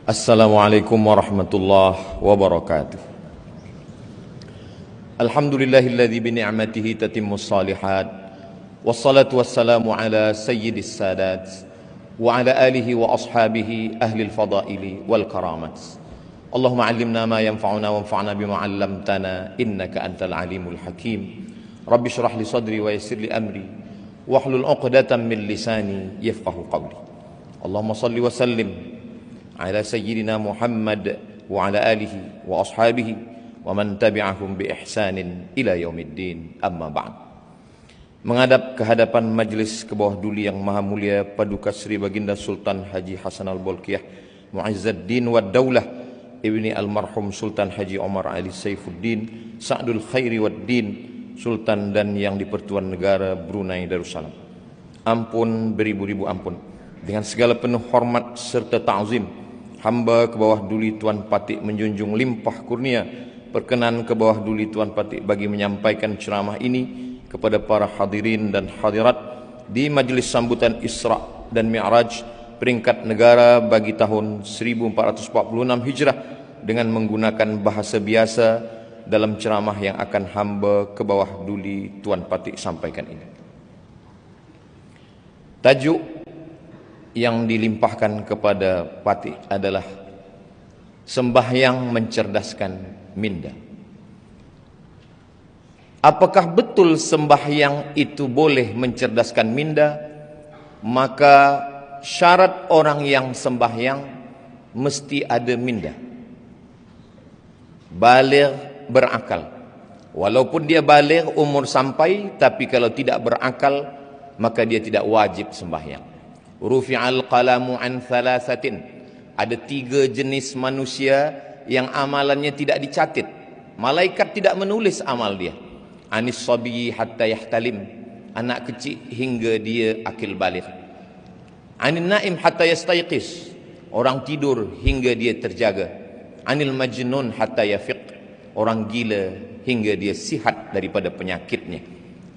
Assalamualaikum warahmatullahi wabarakatuh. Alhamdulillahilladzi bi ni'matihi tatimmus shalihat. Wassalatu wassalamu ala sayyidis sadat wa ala alihi wa ashabihi ahlil fadaili wal karamat. Allahumma 'allimna ma yanfa'una wanfa'na bima 'allamtana innaka antal alimul hakim. Rabbi shrah li sadri wa yassir li amri wahlul 'uqdatam min lisani yafqahu qawli. Allahumma shalli wa sallim ala sayyidina Muhammad wa ala alihi wa ashabihi wa man tabi'ahum bi ihsanin ila yaumiddin, amma ba'd. Menghadap ke hadapan majlis ke bawah duli yang maha mulia Paduka Sri Baginda Sultan Haji Hasan Al-Bolkiah Mu'izzuddin wa Daulah Ibni Almarhum Sultan Haji Omar Ali Saifuddin Sa'dul Khairi wad Din, Sultan dan yang di-Pertuan Negara Brunei Darussalam. Ampun beribu-ribu ampun, dengan segala penuh hormat serta ta'zim, hamba ke bawah duli Tuan Patik menjunjung limpah kurnia perkenan ke bawah duli Tuan Patik bagi menyampaikan ceramah ini kepada para hadirin dan hadirat di majlis sambutan Isra dan Mi'raj peringkat negara bagi tahun 1446 Hijrah dengan menggunakan bahasa biasa dalam ceramah yang akan hamba ke bawah duli Tuan Patik sampaikan ini. Tajuk yang dilimpahkan kepada Patik adalah sembahyang mencerdaskan minda. Apakah betul sembahyang itu boleh mencerdaskan minda? Maka syarat orang yang sembahyang mesti ada minda, baligh, berakal. Walaupun dia baligh, umur sampai, tapi kalau tidak berakal maka dia tidak wajib sembahyang. Rufi'al qalamu an thalathatin. Ada 3 jenis manusia yang amalannya tidak dicatat. Malaikat tidak menulis amal dia. Anis sabiyi hatta yahtalim, anak kecil hingga dia akil baligh. Anin naim hatta yastayqis, orang tidur hingga dia terjaga. Anil majnun hatta yafiq, orang gila hingga dia sihat daripada penyakitnya.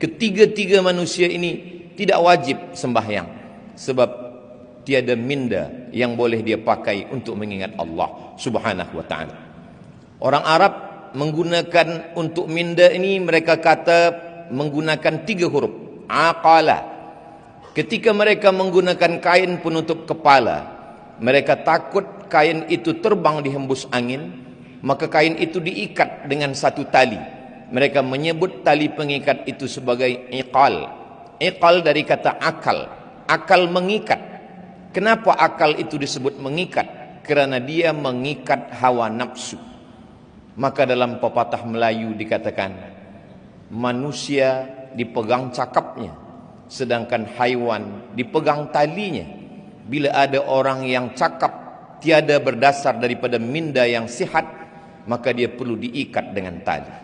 Ketiga-tiga manusia ini tidak wajib sembahyang, sebab tiada minda yang boleh dia pakai untuk mengingat Allah Subhanahu wa ta'ala. Orang Arab menggunakan untuk minda ini, mereka kata menggunakan 3 huruf, aqala. Ketika mereka menggunakan kain penutup kepala, mereka takut kain itu terbang dihembus angin, maka kain itu diikat dengan satu tali. Mereka menyebut tali pengikat itu sebagai iqal. Iqal dari kata akal, akal mengikat. Kenapa akal itu disebut mengikat? Kerana dia mengikat hawa nafsu. Maka dalam pepatah Melayu dikatakan, manusia dipegang cakapnya, sedangkan haiwan dipegang talinya. Bila ada orang yang cakap tiada berdasar daripada minda yang sihat, maka dia perlu diikat dengan tali.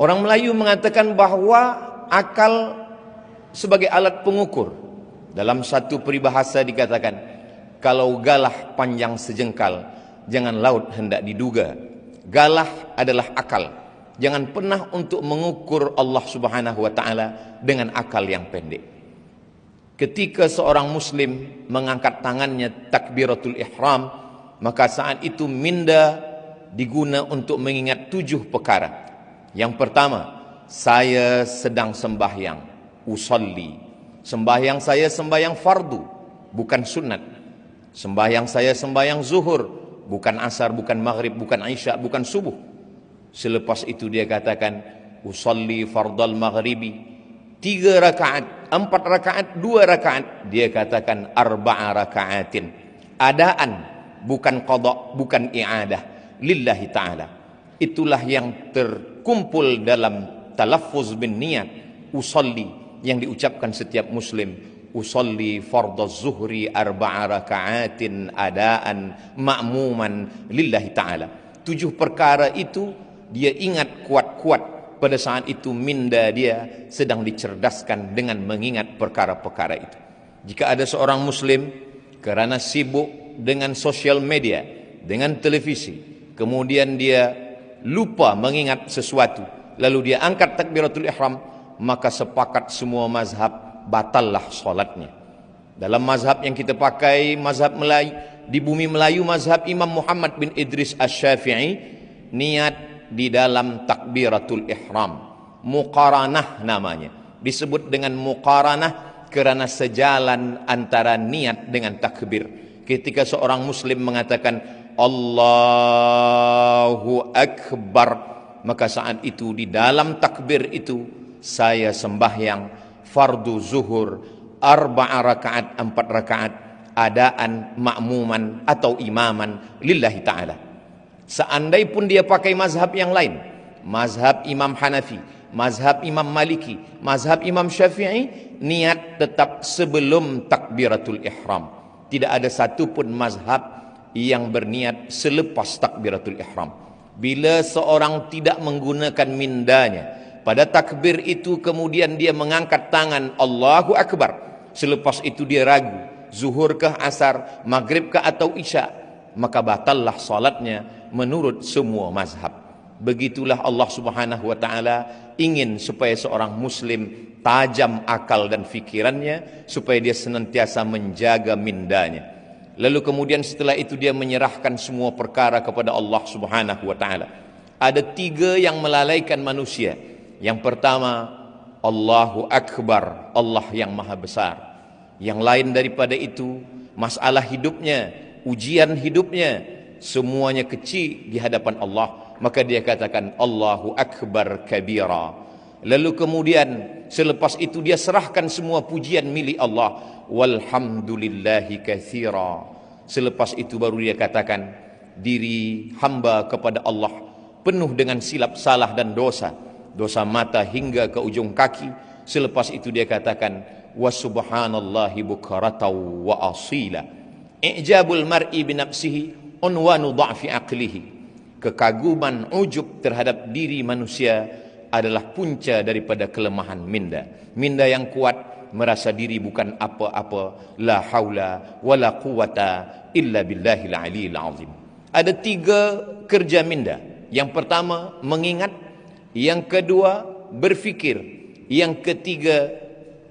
Orang Melayu mengatakan bahawa akal sebagai alat pengukur. Dalam satu peribahasa dikatakan, kalau galah panjang sejengkal, jangan laut hendak diduga. Galah adalah akal. Jangan pernah untuk mengukur Allah Subhanahu wa ta'ala dengan akal yang pendek. Ketika seorang muslim mengangkat tangannya takbiratul ihram, maka saat itu minda diguna untuk mengingat 7 perkara. Yang pertama, saya sedang sembahyang, usolli. Sembahyang saya sembahyang fardu, bukan sunat. Sembahyang saya sembahyang zuhur, bukan asar, bukan maghrib, bukan isya, bukan subuh. Selepas itu dia katakan, usolli fardal maghribi, 3 rakaat, 4 rakaat, 2 rakaat. Dia katakan arba'a rakaatin. Adaan, bukan qada, bukan i'adah, lillahi ta'ala. Itulah yang terkumpul dalam talaffuz bin niat usolli yang diucapkan setiap muslim. Usolli fardaz zuhri arba'a raka'atin adaan ma'muman lillahi ta'ala. 7 perkara itu dia ingat kuat-kuat. Pada saat itu minda dia sedang dicerdaskan dengan mengingat perkara-perkara itu. Jika ada seorang muslim kerana sibuk dengan sosial media, dengan televisi, kemudian dia lupa mengingat sesuatu, lalu dia angkat takbiratul ihram, maka sepakat semua mazhab batallah solatnya. Dalam mazhab yang kita pakai, mazhab Melayu, di bumi Melayu mazhab Imam Muhammad bin Idris Asy-Syafi'i, niat di dalam takbiratul ihram. Muqaranah namanya. Disebut dengan muqaranah kerana sejalan antara niat dengan takbir. Ketika seorang muslim mengatakan Allahu Akbar, maka saat itu di dalam takbir itu saya sembahyang fardu zuhur 4 rakaat, 4 rakaat adaan makmuman atau imaman lillahi ta'ala. Seandai pun dia pakai mazhab yang lain, mazhab Imam Hanafi, mazhab Imam Maliki, mazhab Imam Syafi'i, niat tetap sebelum takbiratul ihram. Tidak ada satu pun mazhab yang berniat selepas takbiratul ihram. Bila seorang tidak menggunakan mindanya pada takbir itu, kemudian dia mengangkat tangan Allahu Akbar, selepas itu dia ragu zuhur kah, asar, maghrib kah atau isya, maka batallah salatnya menurut semua mazhab. Begitulah Allah Subhanahu wa taala ingin supaya seorang muslim tajam akal dan fikirannya, supaya dia senantiasa menjaga mindanya. Lalu kemudian setelah itu dia menyerahkan semua perkara kepada Allah Subhanahu wa taala. Ada 3 yang melalaikan manusia. Yang pertama, Allahu Akbar, Allah yang maha besar. Yang lain daripada itu, masalah hidupnya, ujian hidupnya, semuanya kecil di hadapan Allah. Maka dia katakan Allahu Akbar kabira. Lalu kemudian selepas itu dia serahkan semua pujian milik Allah, walhamdulillahi katsira. Selepas itu baru dia katakan diri hamba kepada Allah penuh dengan silap salah dan dosa, dosa mata hingga ke ujung kaki. Selepas itu dia katakan wa subhanallahi bukratan wa asila. I'jabul mar'i bi nafsihi unwanu dha'fi aqlihi. Kekaguman, ujub terhadap diri manusia adalah punca daripada kelemahan minda. Minda yang kuat merasa diri bukan apa-apa, la haula wala quwata illa billahil aliyil azim. Ada 3 kerja minda. Yang pertama mengingat, yang kedua berfikir, yang ketiga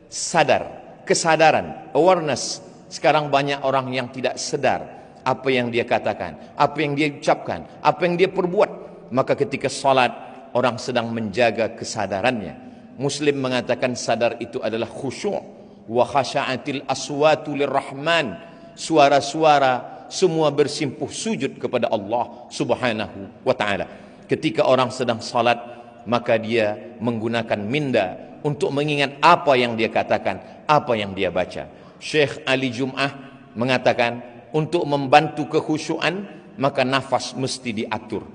sadar, kesadaran, awareness. Sekarang banyak orang yang tidak sadar apa yang dia katakan, apa yang dia ucapkan, apa yang dia perbuat. Maka ketika salat orang sedang menjaga kesadarannya. Muslim mengatakan sadar itu adalah khusyuk. Wa khasha'atil aswatu lirrahman. Suara-suara semua bersimpuh sujud kepada Allah Subhanahu wa ta'ala. Ketika orang sedang salat, maka dia menggunakan minda untuk mengingat apa yang dia katakan, apa yang dia baca. Syekh Ali Jum'ah mengatakan untuk membantu kekhusyuan, maka nafas mesti diatur.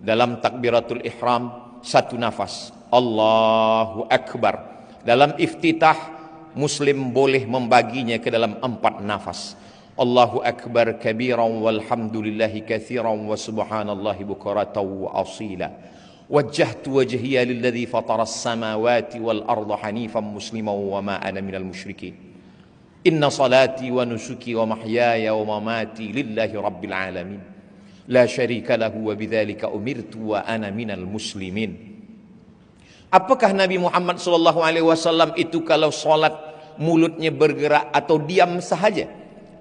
Dalam takbiratul ihram 1 nafas Allahu Akbar. Dalam iftitah muslim boleh membaginya ke dalam 4 nafas. Allahu Akbar kabiran walhamdulillahi katsiran wa subhanallahi bukratan wa asila. Wajjahtu wajhiya lilladzi fatara as-samawati wal arda hanifan musliman wa ma ana minal musyrikin. Inna salati wa nusuki wa mahyaya wa mamati lillahi rabbil alamin. La syarika lahu wa bidzalika umirtu wa ana minal muslimin. Apakah Nabi Muhammad SAW itu kalau salat mulutnya bergerak atau diam sahaja?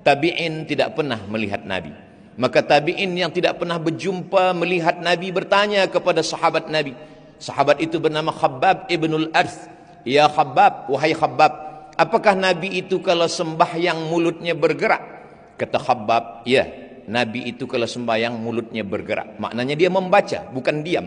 Tabi'in tidak pernah melihat Nabi. Maka tabi'in yang tidak pernah berjumpa melihat Nabi bertanya kepada sahabat Nabi. Sahabat itu bernama Khabbab ibnul Arth. Ya Khabbab, wahai Khabbab, apakah Nabi itu kalau sembahyang mulutnya bergerak? Kata Khabbab, ya, Nabi itu kalau sembahyang mulutnya bergerak. Maknanya dia membaca, bukan diam.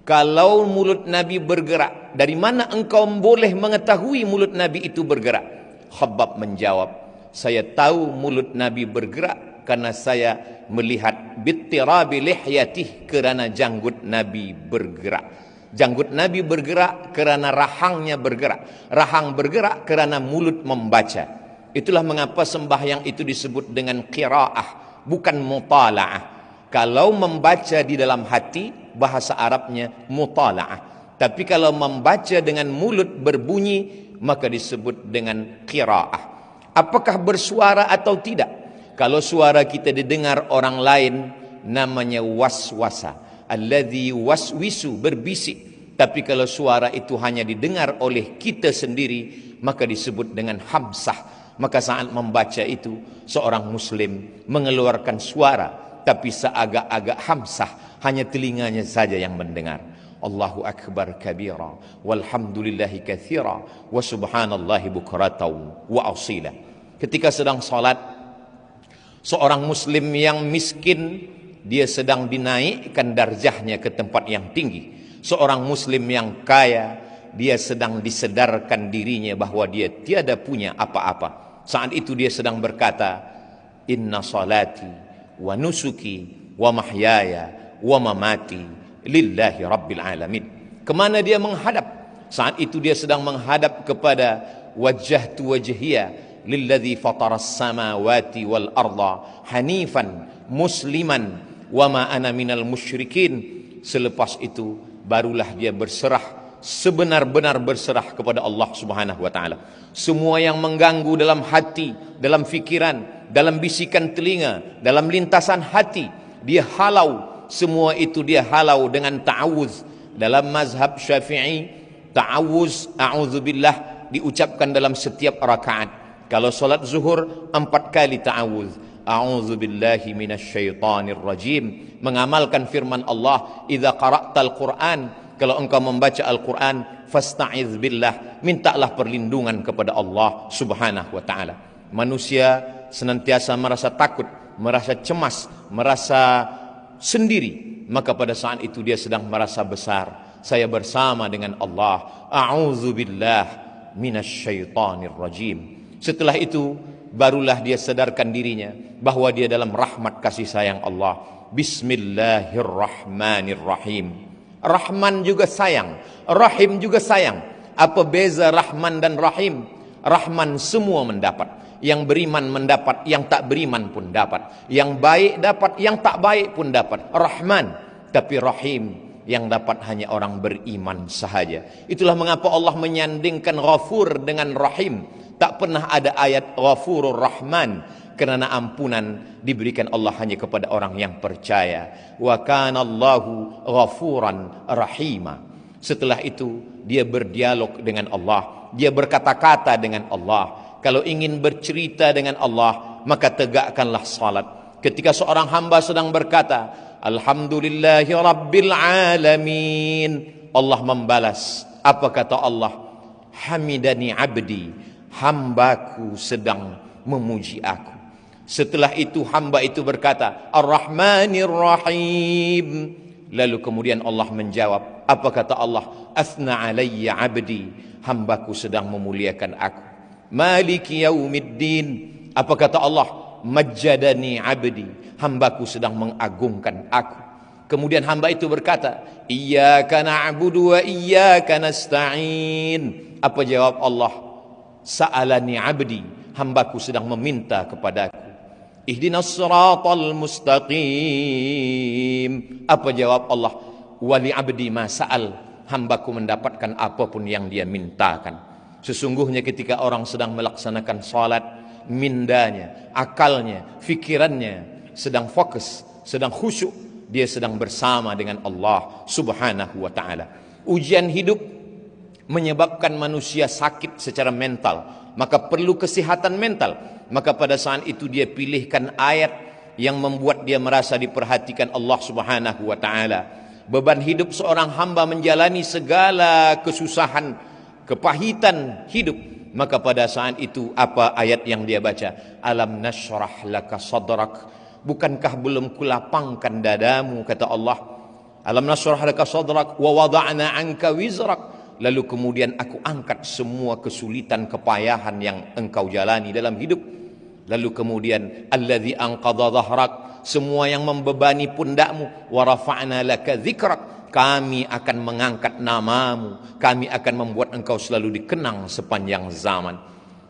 Kalau mulut Nabi bergerak, dari mana engkau boleh mengetahui mulut Nabi itu bergerak? Khabbab menjawab, saya tahu mulut Nabi bergerak karena saya melihat bittirabi lihyatih, kerana janggut Nabi bergerak. Janggut Nabi bergerak kerana rahangnya bergerak. Rahang bergerak kerana mulut membaca. Itulah mengapa sembahyang itu disebut dengan qiraah, bukan mutala'ah. Kalau membaca di dalam hati, bahasa Arabnya mutala'ah. Tapi kalau membaca dengan mulut berbunyi, maka disebut dengan qiraah. Apakah bersuara atau tidak? Kalau suara kita didengar orang lain, namanya waswasa. Alladzi waswisu, berbisik. Tapi kalau suara itu hanya didengar oleh kita sendiri, maka disebut dengan hamsah. Maka saat membaca itu, seorang muslim mengeluarkan suara, tapi seagak-agak hamsah, hanya telinganya saja yang mendengar. Allahu akbar kabira, walhamdulillahi katsira, wa subhanallahi bukratan wa asila. Ketika sedang salat, seorang muslim yang miskin, dia sedang dinaikkan darjahnya ke tempat yang tinggi. Seorang muslim yang kaya, dia sedang disedarkan dirinya bahwa dia tiada punya apa-apa. Saat itu dia sedang berkata, inna salati wa nusuki wa mahyaya wa mamati lillahi rabbil alamin. Kemana dia menghadap? Saat itu dia sedang menghadap kepada wajjahtu wajhiya lilladzi fataras samawati wal arda hanifan musliman wa ma ana minal musyrikin. Selepas itu barulah dia berserah, sebenar-benar berserah kepada Allah Subhanahu wa taala. Semua yang mengganggu dalam hati, dalam fikiran, dalam bisikan telinga, dalam lintasan hati, dia halau. Semua itu dia halau dengan ta'awuz. Dalam mazhab Syafi'i, ta'awuz, a'udzubillah, diucapkan dalam setiap rakaat. Kalau salat zuhur 4 kali ta'awuz. A'udzubillahi minasyaitonir rajim. Mengamalkan firman Allah, idza qara'tal Qur'an, kalau engkau membaca Al-Quran, fasta'iz billah, mintalah perlindungan kepada Allah Subhanahu wa ta'ala. Manusia senantiasa merasa takut, merasa cemas, merasa sendiri. Maka pada saat itu dia sedang merasa besar. Saya bersama dengan Allah. A'udzubillah minasyaitonir rajim. Setelah itu barulah dia sadarkan dirinya bahwa dia dalam rahmat kasih sayang Allah. Bismillahirrahmanirrahim. Rahman juga sayang, Rahim juga sayang. Apa beza Rahman dan Rahim? Rahman semua mendapat. Yang beriman mendapat, yang tak beriman pun dapat. Yang baik dapat, yang tak baik pun dapat. Rahman. Tapi Rahim, yang dapat hanya orang beriman sahaja. Itulah mengapa Allah menyandingkan Ghafur dengan Rahim. Tak pernah ada ayat Ghafurur Rahman, kerana ampunan diberikan Allah hanya kepada orang yang percaya. Wa kana Allahu ghafuran rahima. Setelah itu dia berdialog dengan Allah, dia berkata-kata dengan Allah. Kalau ingin bercerita dengan Allah, maka tegakkanlah salat. Ketika seorang hamba sedang berkata, alhamdulillahi rabbil alamin, Allah membalas. Apa kata Allah? Hamidani abdi, hambaku sedang memuji aku. Setelah itu hamba itu berkata, Ar-Rahmanir Rahim. Lalu kemudian Allah menjawab, apa kata Allah? Athna alayya abdi, hambaku sedang memuliakan aku. Maliki yaumiddin. Apa kata Allah? Majjadani abdi, hambaku sedang mengagungkan aku. Kemudian hamba itu berkata, Iyyaka na'budu wa iyyaka nasta'in. Apa jawab Allah? Sa'alani abdi, hambaku sedang meminta kepadaku. Ihdinas siratal mustaqim. Apa jawab Allah? Wali abdi ma sa'al, hambaku mendapatkan apapun yang dia mintakan. Sesungguhnya ketika orang sedang melaksanakan salat, mindanya, akalnya, fikirannya sedang fokus, sedang khusyuk, dia sedang bersama dengan Allah Subhanahu wa ta'ala. Ujian hidup menyebabkan manusia sakit secara mental, maka perlu kesehatan mental. Maka pada saat itu dia pilihkan ayat yang membuat dia merasa diperhatikan Allah Subhanahu wa ta'ala. Beban hidup seorang hamba menjalani segala kesusahan, kepahitan hidup. Maka pada saat itu apa ayat yang dia baca? Alam nashrah laka sadrak. Bukankah belum kulapangkan dadamu, kata Allah. Alam nashrah laka sadrak wa wada'na anka wizrak. Lalu kemudian aku angkat semua kesulitan, kepayahan yang engkau jalani dalam hidup. Lalu kemudian alladzi anqadha dhahrak, semua yang membebani pundakmu. Wa rafa'na laka dzikrak, kami akan mengangkat namamu, kami akan membuat engkau selalu dikenang sepanjang zaman.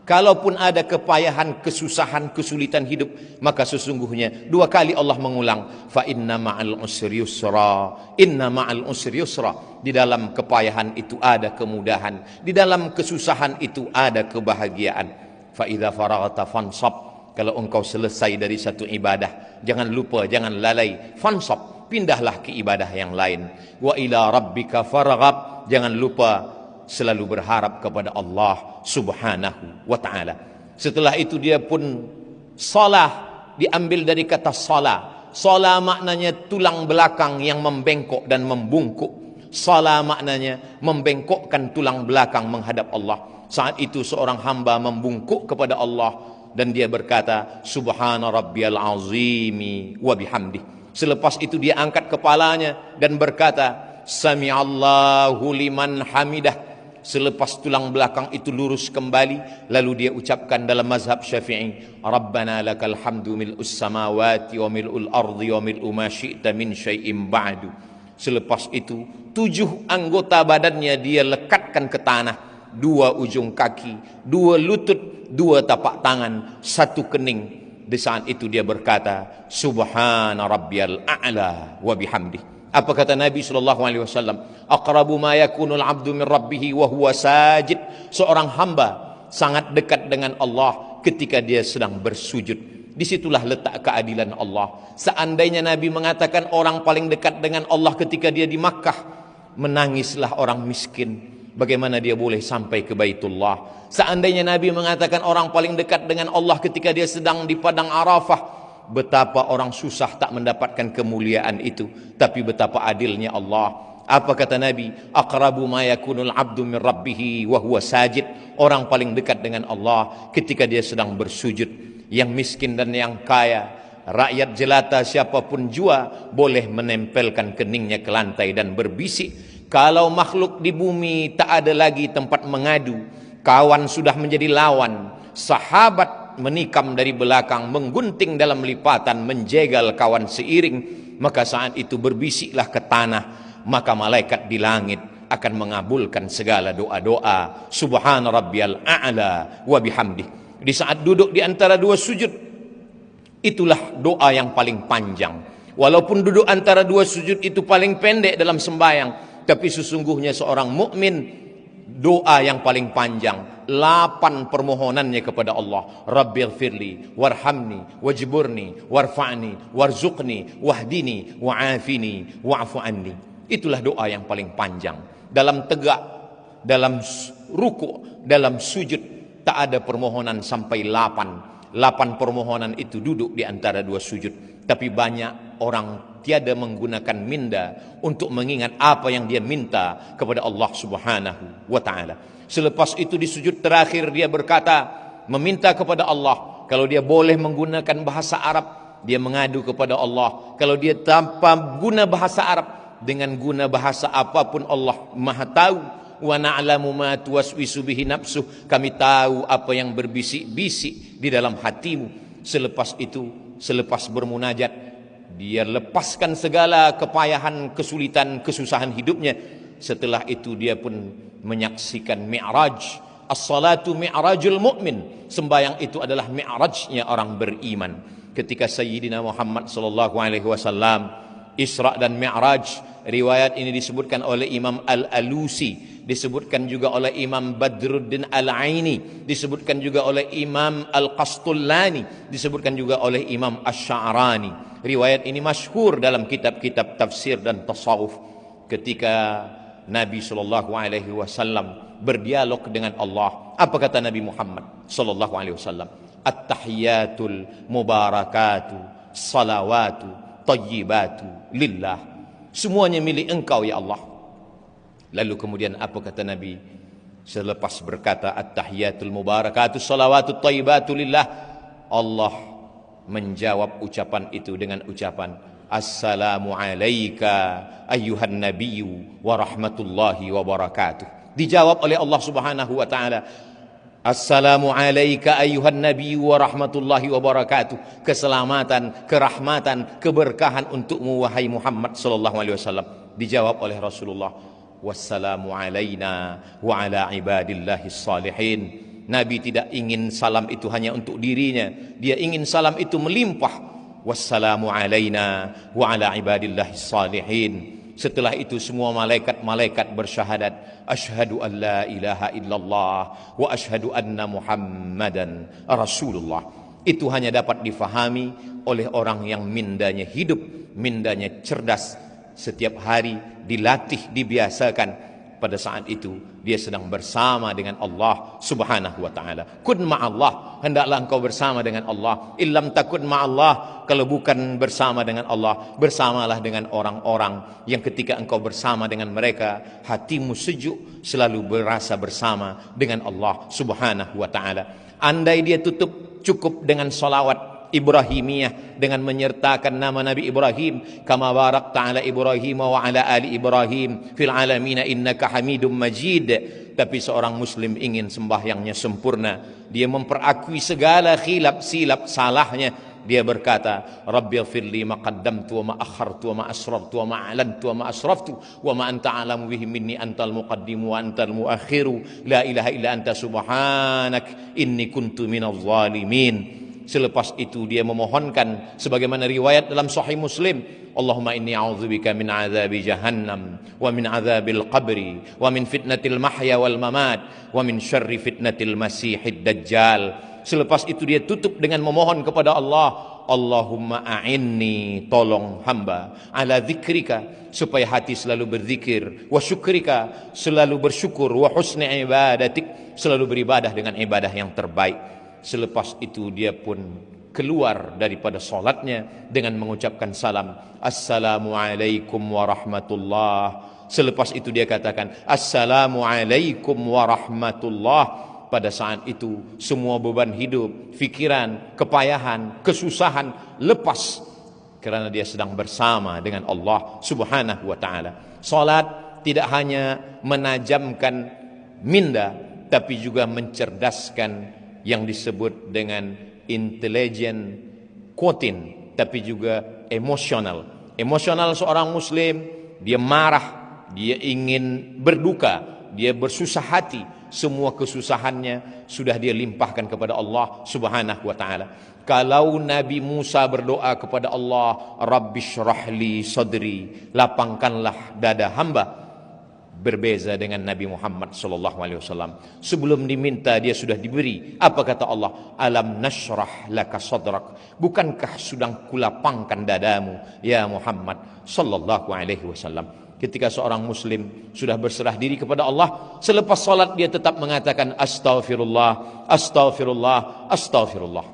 Kalaupun ada kepayahan, kesusahan, kesulitan hidup, maka sesungguhnya 2 kali Allah mengulang, fa inna ma'al usri yusra, inna ma'al usri yusra. Di dalam kepayahan itu ada kemudahan, di dalam kesusahan itu ada kebahagiaan. Fa idza faraghta fansab, kalau engkau selesai dari satu ibadah, jangan lupa, jangan lalai, fansab, pindahlah ke ibadah yang lain. Wa ila rabbika farghab, jangan lupa selalu berharap kepada Allah Subhanahu wa ta'ala. Setelah itu dia pun salah, diambil dari kata salah. Salah maknanya tulang belakang yang membengkok dan membungkuk. Salah maknanya membengkokkan tulang belakang menghadap Allah. Saat itu seorang hamba membungkuk kepada Allah dan dia berkata, Subhana rabbiyal azimi wa bihamdih. Selepas itu dia angkat kepalanya dan berkata, Sami'allahu liman hamidah. Selepas tulang belakang itu lurus kembali, lalu dia ucapkan dalam mazhab Syafi'i, Rabbana lakal hamdu mil'us samawati wa mil'ul ardi wa mil'u ma syi'ta min syai'im ba'du. Selepas itu 7 anggota badannya dia lekatkan ke tanah, 2 ujung kaki, 2 lutut, 2 tapak tangan, 1 kening. Di saat itu dia berkata, Subhana rabbiyal a'la wa bihamdih. Apa kata Nabi SAW? Aqrabu ma yakunul abdu min rabbih wa huwa sajid. Seorang hamba sangat dekat dengan Allah ketika dia sedang bersujud. Disitulah letak keadilan Allah. Seandainya Nabi mengatakan orang paling dekat dengan Allah ketika dia di Makkah, menangislah orang miskin. Bagaimana dia boleh sampai ke Baitullah? Seandainya Nabi mengatakan orang paling dekat dengan Allah ketika dia sedang di padang Arafah, betapa orang susah tak mendapatkan kemuliaan itu. Tapi betapa adilnya Allah. Apa kata Nabi? Aqrabu ma yakunul abdu min rabbih wa huwa sajid. Orang paling dekat dengan Allah ketika dia sedang bersujud. Yang miskin dan yang kaya, rakyat jelata siapapun jua, boleh menempelkan keningnya ke lantai dan berbisik. Kalau makhluk di bumi tak ada lagi tempat mengadu, kawan sudah menjadi lawan, sahabat menikam dari belakang, menggunting dalam lipatan, menjegal kawan seiring, maka saat itu berbisiklah ke tanah, maka malaikat di langit akan mengabulkan segala doa-doa. Subhana rabbiyal a'la wa bihamdih. Di saat duduk di antara 2 sujud, itulah doa yang paling panjang. Walaupun duduk antara 2 sujud itu paling pendek dalam sembahyang, tapi sesungguhnya seorang mukmin doa yang paling panjang, 8 permohonannya kepada Allah. Rabbighfirli warhamni wajburni warfa'ni warzuqni wahdini wa'afini wa'fu anni. Itulah doa yang paling panjang. Dalam tegak, dalam ruku', dalam sujud, tak ada permohonan sampai 8 permohonan itu duduk di antara 2 sujud. Tapi banyak orang tiada menggunakan minda untuk mengingat apa yang dia minta kepada Allah Subhanahu wa ta'ala. Selepas itu di sujud terakhir dia berkata, meminta kepada Allah. Kalau dia boleh menggunakan bahasa Arab, dia mengadu kepada Allah. Kalau dia tanpa guna bahasa Arab, dengan guna bahasa apapun Allah Maha tahu. Wa na'lamu ma tuwaswisu bihi nafsuh. Kami tahu apa yang berbisik-bisik di dalam hatimu. Selepas itu, selepas bermunajat, dia lepaskan segala kepayahan, kesulitan, kesusahan hidupnya. Setelah itu dia pun menyaksikan mi'raj. As-salatu mi'rajul mu'min. Sembahyang itu adalah mi'rajnya orang beriman. Ketika Sayyidina Muhammad SAW Isra dan Mi'raj, riwayat ini disebutkan oleh Imam Al-Alusi, disebutkan juga oleh Imam Badruddin Al-Aini, disebutkan juga oleh Imam Al-Qastullani, disebutkan juga oleh Imam Ash-Sha'rani. Riwayat ini masyhur dalam kitab-kitab tafsir dan tasawuf. Ketika Nabi SAW berdialog dengan Allah, apa kata Nabi Muhammad SAW? At-tahiyatul mubarakatu salawatu tayyibatu lillah. Semuanya milik engkau ya Allah. Lalu kemudian apa kata Nabi selepas berkata at-tahiyatul mubarakatuh salawatut thayyibatu lillah? Allah menjawab ucapan itu dengan ucapan assalamu alayka ayyuhan nabiyyu wa rahmatullahi wa barakatuh. Dijawab oleh Allah Subhanahu wa taala, assalamu alayka ayyuhan nabiyyu wa rahmatullahi wa barakatuh. Keselamatan, kerahmatan, keberkahan untukmu wahai Muhammad sallallahu alaihi wasallam. Dijawab oleh Rasulullah, wassalamu alaina wa ala ibadillahis salihin. Nabi tidak ingin salam itu hanya untuk dirinya, dia ingin salam itu melimpah. Wassalamu alaina wa ala ibadillahis salihin. Setelah itu semua malaikat-malaikat bersyahadat, asyhadu an la ilaha illallah wa asyhadu anna Muhammadan Rasulullah. Itu hanya dapat difahami oleh orang yang mindanya hidup, mindanya cerdas. Setiap hari dilatih, dibiasakan pada saat itu dia sedang bersama dengan Allah Subhanahu wa taala. Kun ma'allah, hendaklah engkau bersama dengan Allah. Illam takun ma'allah, kalau bukan bersama dengan Allah, bersamalah dengan orang-orang yang ketika engkau bersama dengan mereka, hatimu sejuk, selalu berasa bersama dengan Allah Subhanahu wa taala. Andai dia cukup dengan salawat Ibrahimiyah, dengan menyertakan nama Nabi Ibrahim, kama barakta ala Ibrahim wa ala ali Ibrahim fil alamin innaka Hamidum Majid. Tapi seorang muslim ingin sembahyangnya sempurna, dia memperakui segala silap salahnya. Dia berkata, Rabbighfirli ma qaddamtu wa ma akhartu wa ma asrartu wa ma a'lantu wa ma asraftu wa ma anta a'lamu bihi minni antal muqaddimu wa antal muakhiru la ilaha illa anta subhanak inni kuntu minadh dhalimin. Selepas itu dia memohonkan sebagaimana riwayat dalam Sahih Muslim, Allahumma inni a'udzubika min azabi jahannam wa min azabil qabri wa min fitnatil mahya wal mamat wa min syarri fitnatil masihid dajjal. Selepas itu dia tutup dengan memohon kepada Allah, Allahumma a'inni, tolong hamba, ala dzikrika, supaya hati selalu berzikir, wa syukrika, selalu bersyukur, wa husni ibadatik, selalu beribadah dengan ibadah yang terbaik. Selepas itu dia pun keluar daripada solatnya dengan mengucapkan salam, Assalamualaikum warahmatullah. Selepas itu dia katakan, Assalamualaikum warahmatullah. Pada saat itu semua beban hidup, fikiran, kepayahan, kesusahan lepas, kerana dia sedang bersama dengan Allah Subhanahu wa taala. Salat tidak hanya menajamkan minda, tapi juga mencerdaskan yang disebut dengan intelligent quotient, tapi juga emosional. Emosional seorang muslim, dia marah, dia ingin berduka, dia bersusah hati, semua kesusahannya sudah dia limpahkan kepada Allah Subhanahu wa taala. Kalau Nabi Musa berdoa kepada Allah, Rabbi syrahli sadri, lapangkanlah dada hamba, berbeza dengan Nabi Muhammad sallallahu alaihi wasallam. Sebelum diminta dia sudah diberi. Apa kata Allah? Alam nashrah laka sadrak, bukankah sudah kulapangkan dadamu ya Muhammad sallallahu alaihi wasallam. Ketika seorang muslim sudah berserah diri kepada Allah, selepas salat dia tetap mengatakan astaghfirullah, astaghfirullah, astaghfirullah.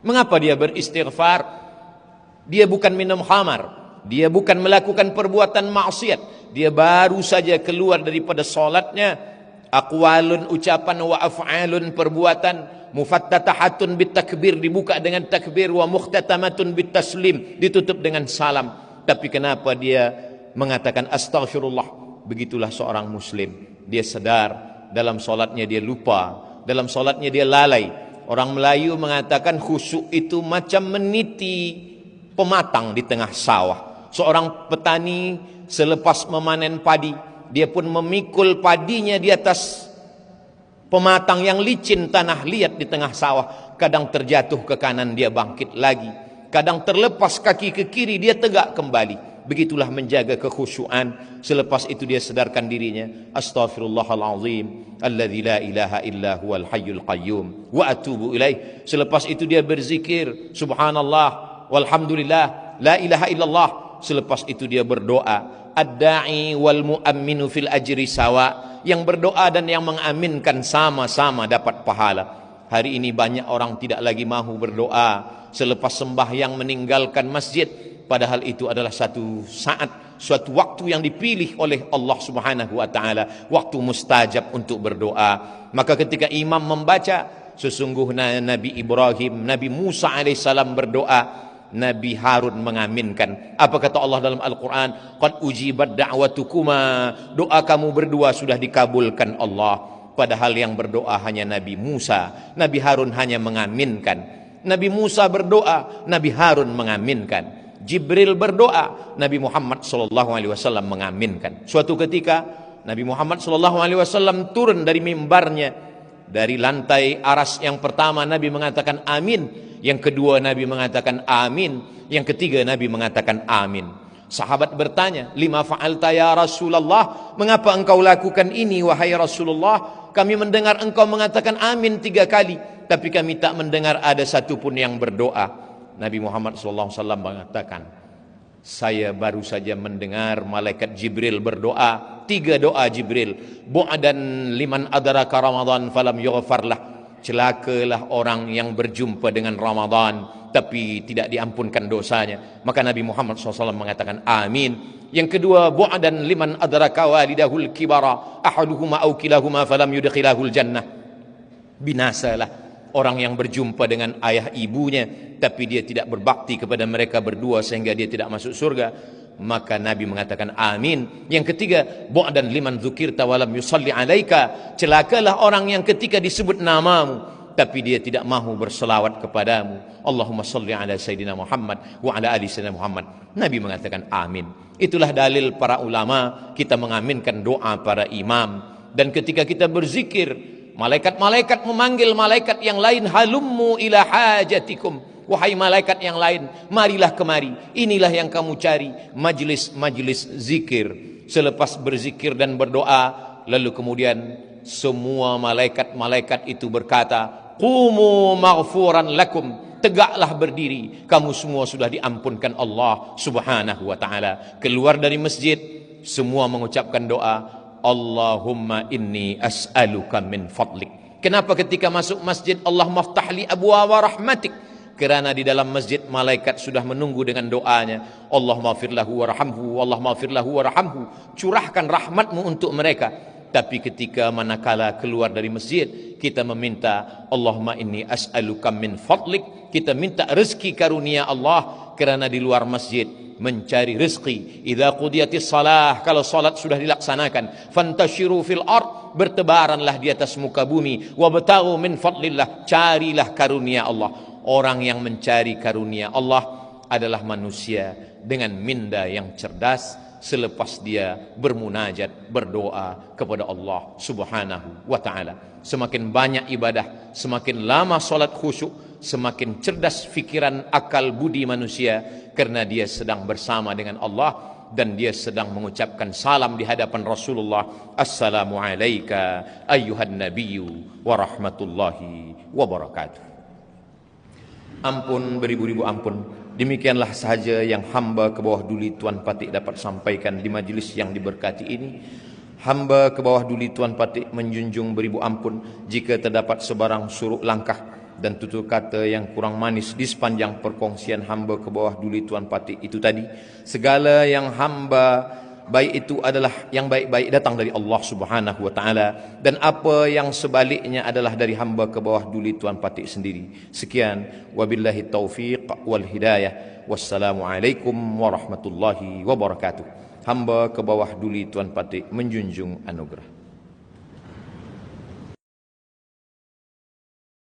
Mengapa dia beristighfar? Dia bukan minum khamar, dia bukan melakukan perbuatan maksiat. Dia baru saja keluar daripada solatnya, aqwalun, ucapan, wa af'alun, perbuatan, mufattatahatun bitakbir, dibuka dengan takbir, wa mukhtatamatun bitaslim, ditutup dengan salam. Tapi kenapa dia mengatakan astaghfirullah? Begitulah seorang muslim, dia sadar dalam solatnya dia lupa, dalam solatnya dia lalai. Orang Melayu mengatakan khusyuk itu macam meniti pematang di tengah sawah. Seorang petani selepas memanen padi, dia pun memikul padinya di atas pematang yang licin, tanah liat di tengah sawah. Kadang terjatuh ke kanan, dia bangkit lagi. Kadang terlepas kaki ke kiri, dia tegak kembali. Begitulah menjaga kekhusyuan. Selepas itu dia sedarkan dirinya, astaghfirullahalazim alladzi la ilaha illa huwal hayyul qayyum wa atubu ilaih. Selepas itu dia berzikir, subhanallah walhamdulillah la ilaha illallah. Selepas itu dia berdoa, ad-da'i wal mu'amminu fil ajri sawa, yang berdoa dan yang mengaminkan sama-sama dapat pahala. Hari ini banyak orang tidak lagi mahu berdoa selepas sembahyang, meninggalkan masjid, padahal itu adalah satu saat, suatu waktu yang dipilih oleh Allah Subhanahu wa taala, waktu mustajab untuk berdoa. Maka ketika imam membaca, sesungguhnya Nabi Ibrahim, Nabi Musa alaihissalam berdoa, Nabi Harun mengaminkan. Apa kata Allah dalam Al-Quran? Qad ujibat da'watukuma, doa kamu berdua sudah dikabulkan Allah. Padahal yang berdoa hanya Nabi Musa, Nabi Harun hanya mengaminkan. Nabi Musa berdoa, Nabi Harun mengaminkan. Jibril berdoa, Nabi Muhammad SAW mengaminkan. Suatu ketika Nabi Muhammad SAW turun dari mimbarnya. Dari lantai aras yang pertama Nabi mengatakan amin, yang kedua Nabi mengatakan amin, yang ketiga Nabi mengatakan amin. Sahabat bertanya, lima fa'alta ya Rasulullah, mengapa engkau lakukan ini wahai Rasulullah? Kami mendengar engkau mengatakan amin 3 kali, tapi kami tak mendengar ada satu pun yang berdoa. Nabi Muhammad SAW mengatakan, Saya baru saja mendengar malaikat Jibril berdoa, 3 doa Jibril. Bu'adan liman adraka Ramadan falam yughfar lah. Celakalah orang yang berjumpa dengan Ramadan tapi tidak diampunkan dosanya. Maka Nabi Muhammad SAW mengatakan amin. Yang kedua, bu'adan liman adraka walidahul kibara ahaduhuma aw kilahuma falam yudkhilahul jannah. Binasalah orang yang berjumpa dengan ayah ibunya tapi dia tidak berbakti kepada mereka berdua sehingga dia tidak masuk surga. Maka Nabi mengatakan amin. Yang ketiga, bu'dan liman dzukirta wa lam yusalli alaika. Celakalah orang yang ketika disebut namamu tapi dia tidak mahu berselawat kepadamu. Allahumma salli ala Sayyidina Muhammad wa ala ali Sayyidina Muhammad. Nabi mengatakan amin. Itulah dalil para ulama kita mengaminkan doa para imam. Dan ketika kita berzikir, malaikat-malaikat memanggil malaikat yang lain, halummu ila hajatikum. Wahai malaikat yang lain, marilah kemari. Inilah yang kamu cari, majlis-majlis zikir. Selepas berzikir dan berdoa, lalu kemudian semua malaikat-malaikat itu berkata, qumu maghfuran lakum. Tegaklah berdiri, kamu semua sudah diampunkan Allah Subhanahu wa ta'ala. Keluar dari masjid, semua mengucapkan doa, Allahumma inni as'aluka min fadlik. Kenapa ketika masuk masjid Allah maftahli abwaaba rahmatik? Kerana di dalam masjid malaikat sudah menunggu dengan doanya, Allahumma firlahu warhamhu, Allahumma firlahu warhamhu. Curahkan rahmatmu untuk mereka. Tapi ketika manakala keluar dari masjid, kita meminta Allahumma inni as'aluka min fadlik. Kita minta rezeki karunia Allah. Kerana di luar masjid mencari rezeki. Idza qudiyatis salah, kalau salat sudah dilaksanakan, fantashiru fil ard, bertebaranlah di atas muka bumi, wabtaghu min fadlillah, carilah karunia Allah. Orang yang mencari karunia Allah adalah manusia dengan minda yang cerdas selepas dia bermunajat, berdoa kepada Allah Subhanahu wa ta'ala. Semakin banyak ibadah, semakin lama solat khusyuk, semakin cerdas fikiran, akal, budi manusia, karena dia sedang bersama dengan Allah dan dia sedang mengucapkan salam di hadapan Rasulullah. Assalamu alayka ayyuhan nabiyyu wa rahmatullahi wa barakatuh. Ampun beribu-ribu ampun. Demikianlah sahaja yang hamba ke bawah duli Tuan Patik dapat sampaikan di majlis yang diberkati ini. Hamba ke bawah duli Tuan Patik menjunjung beribu ampun jika terdapat sebarang suruk langkah dan tutur kata yang kurang manis di sepanjang perkongsian hamba ke bawah duli Tuan Patik itu tadi. Segala yang hamba baik itu adalah yang baik-baik datang dari Allah Subhanahu wa ta'ala, dan apa yang sebaliknya adalah dari hamba ke bawah duli Tuan Patik sendiri. Sekian, wabillahi taufiq wal hidayah. Wassalamualaikum warahmatullahi wabarakatuh. Hamba ke bawah duli Tuan Patik menjunjung anugerah.